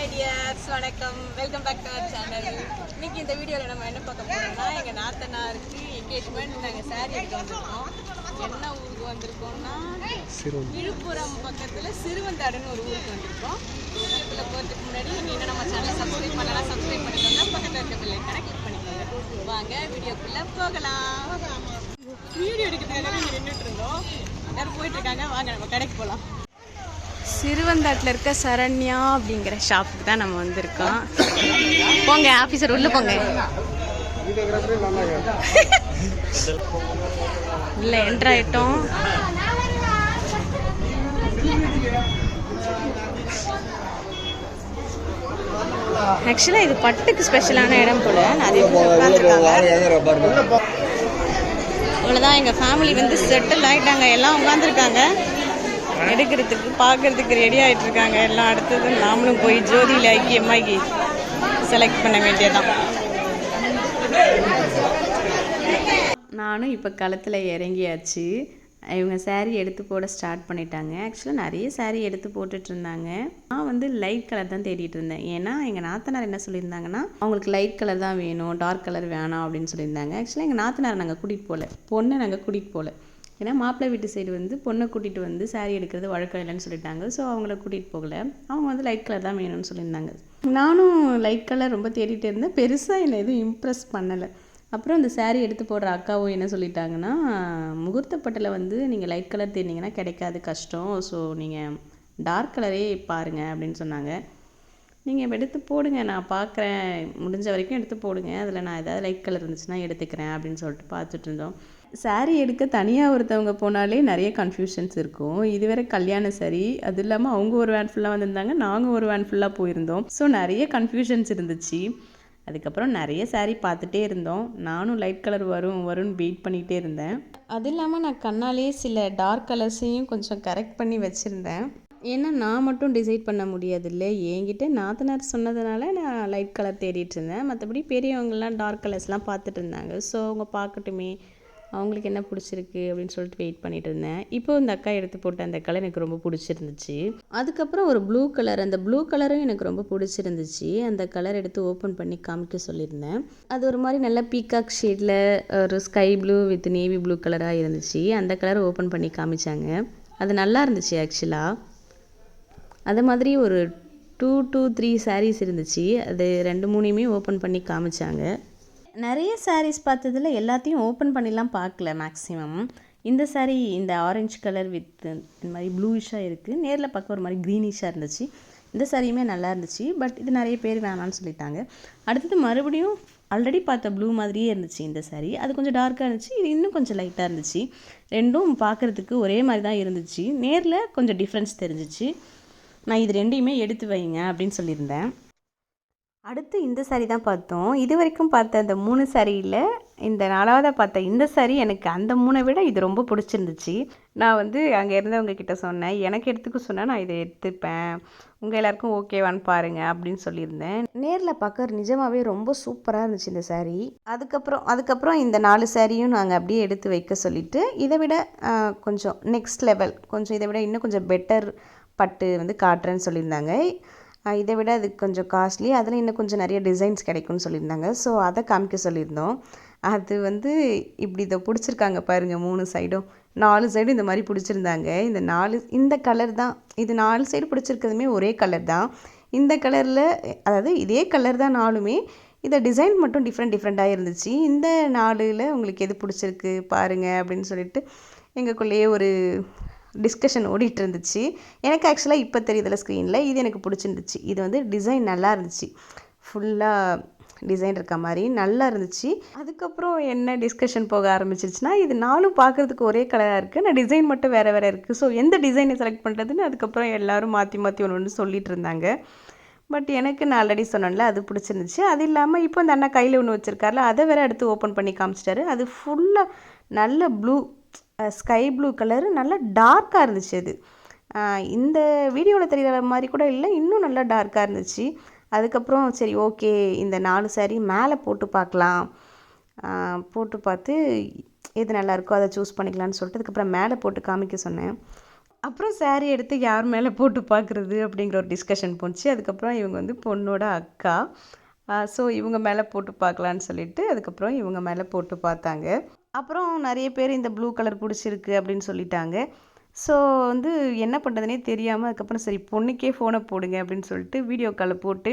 My dears, வணக்கம். Welcome back to our channel. இன்னைக்கு இந்த வீடியோவில் நம்ம என்ன பார்க்க போறோம்னா, எங்கள் நாத்தனாருக்கு என்கேஜ்மெண்ட். நாங்கள் சாரி எடுக்க வந்திருக்கோம். என்ன ஊருக்கு வந்திருக்கோம்னா, விழுப்புரம் பக்கத்தில் சிறுவந்தாடுன்னு ஒரு ஊருக்கு வந்திருக்கோம். வீடியோக்குள்ள போகிறதுக்கு முன்னாடி நீங்கள் இன்னும் நம்ம சேனலை சப்ஸ்கிரைப் பண்ணலாம். சப்ஸ்கிரைப் பண்ணிக்கோங்க. பக்கத்தில் இருக்க பெல் ஐக்கானை கிளிக் பண்ணிக்கோங்க. வாங்க வீடியோக்குள்ளே போகலாம். வீடியோ எடுக்கிறதுக்காக இங்கே நின்றுட்டு இருந்தோம். எல்லாரும் போயிட்டு இருக்காங்க. வாங்க நம்ம கடைக்கு போகலாம். சிறுவந்தாட்டில் இருக்க சரண்யா அப்படிங்கிற ஷாப்புக்கு தான் நம்ம வந்திருக்கோம். போங்க ஆஃபீஸர் உள்ள போங்க. இல்லை என்ட்ரு ஆகிட்டோம். ஆக்சுவலாக இது பட்டுக்கு ஸ்பெஷலான இடம் போல. நிறைய பேர் உட்காந்துருக்காங்க. இவ்வளோதான் எங்கள் ஃபேமிலி வந்து செட்டில் ஆகிட்டாங்க. எல்லாம் உட்காந்துருக்காங்க. எடுக்கிறதுக்கு பார்க்கறதுக்கு ரெடி ஆகிட்டு இருக்காங்க எல்லாம். அடுத்தது நாமளும் போய் ஜோதியில் ஐக்கியமாகி செலக்ட் பண்ண வேண்டியதான். நானும் இப்போ களத்தில் இறங்கியாச்சு. இவங்க சாரீ எடுத்து போட ஸ்டார்ட் பண்ணிட்டாங்க. ஆக்சுவலாக நிறைய சாரீ எடுத்து போட்டுட்டு இருந்தாங்க. நான் வந்து லைட் கலர் தான் தேடிட்டு இருந்தேன். ஏன்னா எங்கள் நாத்தனார் என்ன சொல்லியிருந்தாங்கன்னா, அவங்களுக்கு லைட் கலர் தான் வேணும், டார்க் கலர் வேணாம் அப்படின்னு சொல்லியிருந்தாங்க. ஆக்சுவலாக எங்கள் நாத்தனார் நாங்கள் கூட்டிகிட்டு போகல, பொண்ணை நாங்கள் கூட்டிகிட்டு போகல. ஏன்னா மாப்பிள்ளை வீட்டு சைடு வந்து பொண்ணை கூட்டிகிட்டு வந்து சாரீ எடுக்கிறது வழக்கம் இல்லைன்னு சொல்லிட்டாங்க. ஸோ அவங்கள கூட்டிகிட்டு போகல. அவங்க வந்து லைட் கலர் தான் வேணும்னு சொல்லியிருந்தாங்க. நானும் லைட் கலர் ரொம்ப தேடிட்டு இருந்தேன். பெருசாக என்னை எதுவும் இம்ப்ரெஸ் பண்ணலை. அப்புறம் இந்த சாரீ எடுத்து போடுற அக்காவும் என்ன சொல்லிட்டாங்கன்னா, முகூர்த்தப்பட்டில் வந்து நீங்கள் லைட் கலர் தேடினீங்கன்னா கிடைக்காது, கஷ்டம். ஸோ நீங்கள் டார்க் கலரே பாருங்கள் அப்படின்னு சொன்னாங்க. நீங்கள் இப்போ எடுத்து போடுங்க, நான் பார்க்குறேன், முடிஞ்ச வரைக்கும் எடுத்து போடுங்க, அதில் நான் ஏதாவது லைட் கலர் இருந்துச்சுன்னா எடுத்துக்கிறேன் அப்படின்னு சொல்லிட்டு பார்த்துட்டு இருந்தோம். சாரீ எடுக்க தனியாக ஒருத்தவங்க போனாலே நிறைய கன்ஃபியூஷன்ஸ் இருக்கும். இது வேறு கல்யாண சாரீ, அது இல்லாமல் அவங்க ஒரு வேன் ஃபுல்லாக வந்திருந்தாங்க, நாங்கள் ஒரு வேன் ஃபுல்லாக போயிருந்தோம். ஸோ நிறைய கன்ஃபியூஷன்ஸ் இருந்துச்சு. அதுக்கப்புறம் நிறைய சாரீ பார்த்துட்டே இருந்தோம். நானும் லைட் கலர் வரும்னு வெயிட் பண்ணிகிட்டே இருந்தேன். அது இல்லாமல் நான் கண்ணாலே சில டார்க் கலர்ஸையும் கொஞ்சம் கரெக்ட் பண்ணி வச்சுருந்தேன். ஏன்னா நான் மட்டும் டிசைட் பண்ண முடியாது இல்லை, என்கிட்ட நாத்தனார் சொன்னதுனால நான் லைட் கலர் தேடிட்டு இருந்தேன். மற்றபடி பெரியவங்கலாம் டார்க் கலர்ஸ்லாம் பார்த்துட்டு இருந்தாங்க. ஸோ அவங்க பார்க்கட்டுமே, அவங்களுக்கு என்ன பிடிச்சிருக்கு அப்படின்னு சொல்லிட்டு வெயிட் பண்ணிட்டு இருந்தேன். இப்போ இந்த அக்கா எடுத்து போட்ட அந்த கலர் எனக்கு ரொம்ப பிடிச்சிருந்துச்சு. அதுக்கப்புறம் ஒரு ப்ளூ கலர், அந்த ப்ளூ கலரும் எனக்கு ரொம்ப பிடிச்சிருந்துச்சு. அந்த கலர் எடுத்து ஓப்பன் பண்ணி காமிக்க சொல்லியிருந்தேன். அது ஒரு மாதிரி நல்ல பீகாக் ஷேடில் ஒரு sky blue with navy blue கலராக இருந்துச்சு. அந்த கலர் ஓப்பன் பண்ணி காமிச்சாங்க. அது நல்லா இருந்துச்சு ஆக்சுவலாக. அது மாதிரி ஒரு 2 to 3 சாரீஸ் இருந்துச்சு. அது 2-3 ஓப்பன் பண்ணி காமிச்சாங்க. நிறைய சாரீஸ் பார்த்ததில் எல்லாத்தையும் ஓப்பன் பண்ணிலாம் பார்க்கல மேக்ஸிமம். இந்த சாரீ இந்த ஆரஞ்சு கலர் வித் இந்த மாதிரி ப்ளூயிஷாக இருக்குது. நேரில் பார்க்க ஒரு மாதிரி க்ரீனிஷாக இருந்துச்சு. இந்த சாரியுமே நல்லா இருந்துச்சு. பட் இது நிறைய பேர் வேணான்னு சொல்லிட்டாங்க. அடுத்தது மறுபடியும் ஆல்ரெடி பார்த்த ப்ளூ மாதிரியே இருந்துச்சு இந்த சாரீ. அது கொஞ்சம் டார்க்காக இருந்துச்சு, இது இன்னும் கொஞ்சம் லைட்டாக இருந்துச்சு. ரெண்டும் பார்க்குறதுக்கு ஒரே மாதிரி தான் இருந்துச்சு. நேரில் கொஞ்சம் டிஃப்ரென்ஸ் தெரிஞ்சிச்சு. நான் இது ரெண்டையுமே எடுத்து வைங்க அப்படின்னு சொல்லியிருந்தேன். அடுத்து இந்த சாரீ தான் பார்த்தோம். இது வரைக்கும் பார்த்த அந்த 3 சாரியில் இந்த 4வதாக பார்த்த இந்த சாரீ எனக்கு அந்த 3 விட இது ரொம்ப பிடிச்சிருந்துச்சு. நான் வந்து அங்கே இருந்தவங்க கிட்ட சொன்னேன், எனக்கு எடுத்துக்க சொன்னால் நான் இதை எடுத்துப்பேன், உங்கள் எல்லாருக்கும் ஓகேவான்னு பாருங்கள் அப்படின்னு சொல்லியிருந்தேன். நேரில் பார்க்க நிஜமாகவே ரொம்ப சூப்பராக இருந்துச்சு இந்த சாரீ. அதுக்கப்புறம் இந்த 4 சாரியும் நாங்கள் அப்படியே எடுத்து வைக்க சொல்லிவிட்டு, இதை விட கொஞ்சம் நெக்ஸ்ட் லெவல், கொஞ்சம் இதை விட இன்னும் கொஞ்சம் பெட்டர் பட்டு வந்து காட்டுறேன்னு சொல்லியிருந்தாங்க. இதை விட அது கொஞ்சம் காஸ்ட்லி, அதில் இன்னும் கொஞ்சம் நிறைய டிசைன்ஸ் கிடைக்கும்னு சொல்லியிருந்தாங்க. ஸோ அதை காமிக்க சொல்லியிருந்தோம். அது வந்து இப்படி இதை பிடிச்சிருக்காங்க பாருங்கள். 3 சைடும் 4 சைடும் இந்த மாதிரி பிடிச்சிருந்தாங்க. இந்த கலர் தான், இது 4 சைடு பிடிச்சிருக்கிறதுமே ஒரே கலர் தான். இந்த கலரில், அதாவது இதே கலர் தான் 4மே, இதை டிசைன் மட்டும் டிஃப்ரெண்ட்டாக இருந்துச்சு. இந்த 4ல் உங்களுக்கு எது பிடிச்சிருக்கு பாருங்கள் அப்படின்னு சொல்லிட்டு எங்களுக்குள்ளேயே ஒரு டிஸ்கஷன் ஓடிட்டு இருந்துச்சு. எனக்கு ஆக்சுவலாக இப்போ தெரியுதில்ல ஸ்க்ரீனில், இது எனக்கு பிடிச்சிருந்துச்சு. இது வந்து டிசைன் நல்லா இருந்துச்சு, ஃபுல்லாக டிசைன் இருக்க மாதிரி நல்லா இருந்துச்சு. அதுக்கப்புறம் என்ன டிஸ்கஷன் போக ஆரம்பிச்சிருச்சுன்னா, இது 4ம் பார்க்குறதுக்கு ஒரே கலராக இருக்குது, ஆனால் டிசைன் மட்டும் வேறு இருக்குது. ஸோ எந்த டிசைனை செலக்ட் பண்ணுறதுன்னு அதுக்கப்புறம் எல்லோரும் மாற்றி ஒன்று சொல்லிகிட்டு இருந்தாங்க. பட் எனக்கு நான் ஆல்ரெடி சொன்னேன்ல, அது பிடிச்சிருந்துச்சு. அது இல்லாமல் இப்போ இந்த அண்ணா கையில் ஒன்று வச்சுருக்காருல, அதை வேறு எடுத்து ஓப்பன் பண்ணி காமிச்சிட்டாரு. அது ஃபுல்லாக நல்ல ப்ளூ, ஸ்கை ப்ளூ கலரு, நல்லா டார்க்காக இருந்துச்சு. அது இந்த வீடியோவில் தெரிகிற மாதிரி கூட இல்லை, இன்னும் நல்லா டார்க்காக இருந்துச்சு. அதுக்கப்புறம் சரி ஓகே, இந்த 4 சாரீ மேலே போட்டு பார்க்கலாம், போட்டு பார்த்து எது நல்லாயிருக்கோ அதை சூஸ் பண்ணிக்கலான்னு சொல்லிட்டு அதுக்கப்புறம் மேலே போட்டு காமிக்க சொன்னேன். அப்புறம் சாரீ எடுத்து யார் மேலே போட்டு பார்க்குறது அப்படிங்கிற ஒரு டிஸ்கஷன் போச்சு. அதுக்கப்புறம் இவங்க வந்து பொண்ணோட அக்கா. ஸோ இவங்க மேலே போட்டு பார்க்கலான்னு சொல்லிட்டு அதுக்கப்புறம் இவங்க மேலே போட்டு பார்த்தாங்க. அப்புறம் நிறைய பேர் இந்த ப்ளூ கலர் பிடிச்சிருக்கு அப்படின்னு சொல்லிட்டாங்க. ஸோ வந்து என்ன பண்ணுறதுனே தெரியாமல் அதுக்கப்புறம் சரி பொண்ணுக்கே ஃபோனை போடுங்க அப்படின்னு சொல்லிட்டு வீடியோ காலை போட்டு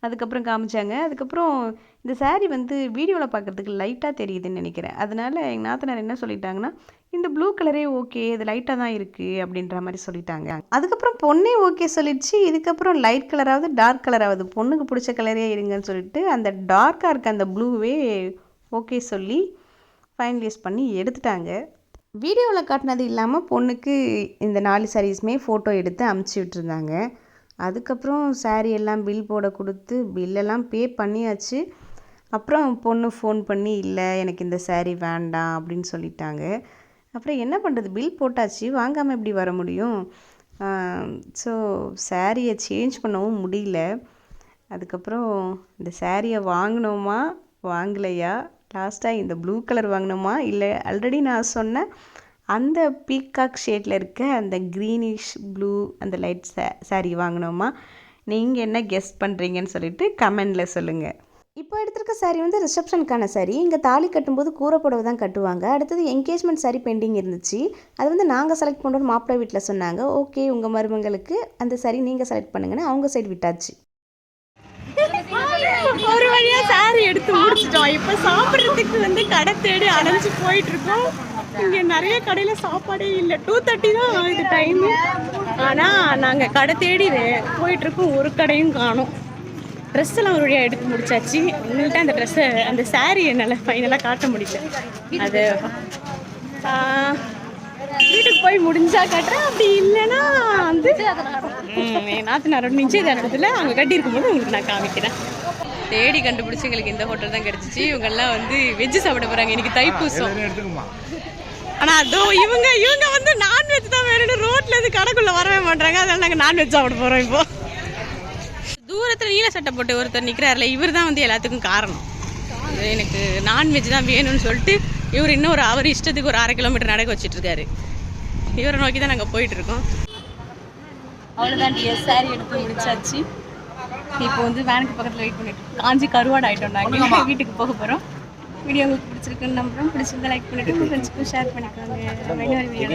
அதுக்கப்புறம் காமிச்சாங்க. அதுக்கப்புறம் இந்த சாரீ வந்து வீடியோவில் பார்க்குறதுக்கு லைட்டாக தெரியுதுன்னு நினைக்கிறேன். அதனால் எங்கள் நாத்தனார் என்ன சொல்லிட்டாங்கன்னா, இந்த ப்ளூ கலரே ஓகே, இது லைட்டாக தான் இருக்குது அப்படின்ற மாதிரி சொல்லிட்டாங்க. அதுக்கப்புறம் பொண்ணே ஓகே சொல்லிடுச்சு. இதுக்கப்புறம் லைட் கலராவது டார்க் கலராவது பொண்ணுக்கு பிடிச்ச கலரே இருங்கன்னு சொல்லிட்டு அந்த டார்க்காக இருக்க அந்த ப்ளூவே ஓகே சொல்லி ஃபைனலைஸ் பண்ணி எடுத்துட்டாங்க. வீடியோவில் காட்டினது இல்லாமல் பொண்ணுக்கு இந்த 4 சாரீஸுமே ஃபோட்டோ எடுத்து அமுச்சு விட்டுருந்தாங்க. அதுக்கப்புறம் சாரீ எல்லாம் பில் போட கொடுத்து பில்லெல்லாம் பே பண்ணியாச்சு. அப்புறம் பொண்ணு ஃபோன் பண்ணி இல்லை எனக்கு இந்த சாரீ வேண்டாம் அப்படின்னு சொல்லிட்டாங்க. அப்புறம் என்ன பண்ணுறது, பில் போட்டாச்சு, வாங்காமல் எப்படி வர முடியும். ஸோ சாரியை சேஞ்ச் பண்ணவும் முடியல. அதுக்கப்புறம் இந்த சாரியை வாங்கினோமா வாங்கலையா, லாஸ்ட்டாக இந்த ப்ளூ கலர் வாங்கினோமா இல்லை ஆல்ரெடி நான் சொன்ன அந்த பீகாக் ஷேடில் இருக்க அந்த க்ரீனிஷ் ப்ளூ அந்த லைட் சாரீ வாங்கினோமா, நீங்கள் என்ன கெஸ் பண்ணுறீங்கன்னு சொல்லிட்டு கமெண்டில் சொல்லுங்கள். இப்போ எடுத்திருக்க சாரீ வந்து ரிசப்ஷனுக்கான சாரீ. இங்கே தாலி கட்டும்போது கூரைப்புடவை தான் கட்டுவாங்க. அடுத்தது என்கேஜ்மெண்ட் சாரீ பெண்டிங் இருந்துச்சு. அது வந்து நாங்கள் செலக்ட் பண்ணுறோன்னு மாப்பிள்ளை வீட்டில் சொன்னாங்க. ஓகே உங்கள் மருமங்களுக்கு அந்த சாரீ நீங்கள் செலக்ட் பண்ணுங்கன்னு அவங்க சைடு விட்டாச்சு. ஒரு வழியா சாரி எடுத்து முடிச்சிட்டோம். இப்போ சாப்பிட்றதுக்கு வந்து கடை தேடி அலைஞ்சு போயிட்டு இருக்கோம். இங்கே நிறைய கடையில் சாப்பாடே இல்லை. 2:30 தான் ஆகுது டைமு. ஆனால் நாங்கள் கடை தேடி போயிட்டு இருக்கோம், ஒரு கடையும் காணும். ட்ரெஸ் எல்லாம் ஒரு வழியாக எடுத்து முடிச்சாச்சு. எங்கள்கிட்ட அந்த ட்ரெஸ்ஸை அந்த சாரீ என்னால் ஃபைனலாக காட்ட முடியல. அது வீட்டுக்கு போய் முடிஞ்சா கட்டுறேன், அப்படி இல்லைன்னா வந்து நாத்தனாரோட நிச்சயதார்த்தத்தில் அவங்க கட்டி இருக்கும்போது உங்களுக்கு நான் காமிக்கிறேன். தேடி கண்டுபிடிச்சி எங்களுக்கு இந்த ஹோட்டல் தான் கிடச்சிச்சு. இவங்கெல்லாம் வந்து வெஜ்ஜு சாப்பிட போகிறாங்க. இன்னைக்கு தைப்பூசம். ஆனால் அதோ இவங்க வந்து நான்வெஜ் தான் வேணும்னு ரோட்டில் இருந்து கடைக்குள்ளே வரவே மாட்டாங்க. அதனால நாங்கள் நான்வெஜ் சாப்பிட போகிறோம். இப்போ தூரத்தில் நீல சட்டை போட்டு ஒருத்தர் நிற்கிறாருல, இவர் தான் வந்து எல்லாத்துக்கும் காரணம். எனக்கு நான்வெஜ் தான் வேணும்னு சொல்லிட்டு இவர் இன்னும் அவர் இஷ்டத்துக்கு ஒரு 1/2 கிலோமீட்டர் நடக்க வச்சுட்ருக்காரு. இவரை நோக்கி தான் நாங்கள் போயிட்டுருக்கோம். அவ்வளோதான், டிஎஸ் சாரி எடுத்து முடிச்சாச்சு. இப்போ வந்து வேனுக்கு பக்கத்தில் வெயிட் பண்ணிட்டு காஞ்சி கருவாடு ஆகிட்டோம். நாங்கள் வீட்டுக்கு போக போகிறோம். வீடியோ உங்களுக்கு பிடிச்சிருக்குன்னு நம்புகிறோம். பிடிச்சிருந்தா லைக் பண்ணிவிட்டு ஃப்ரெண்ட்ஸ்க்கு ஷேர் பண்ணிக்கோங்க. இன்னொரு வீடியோ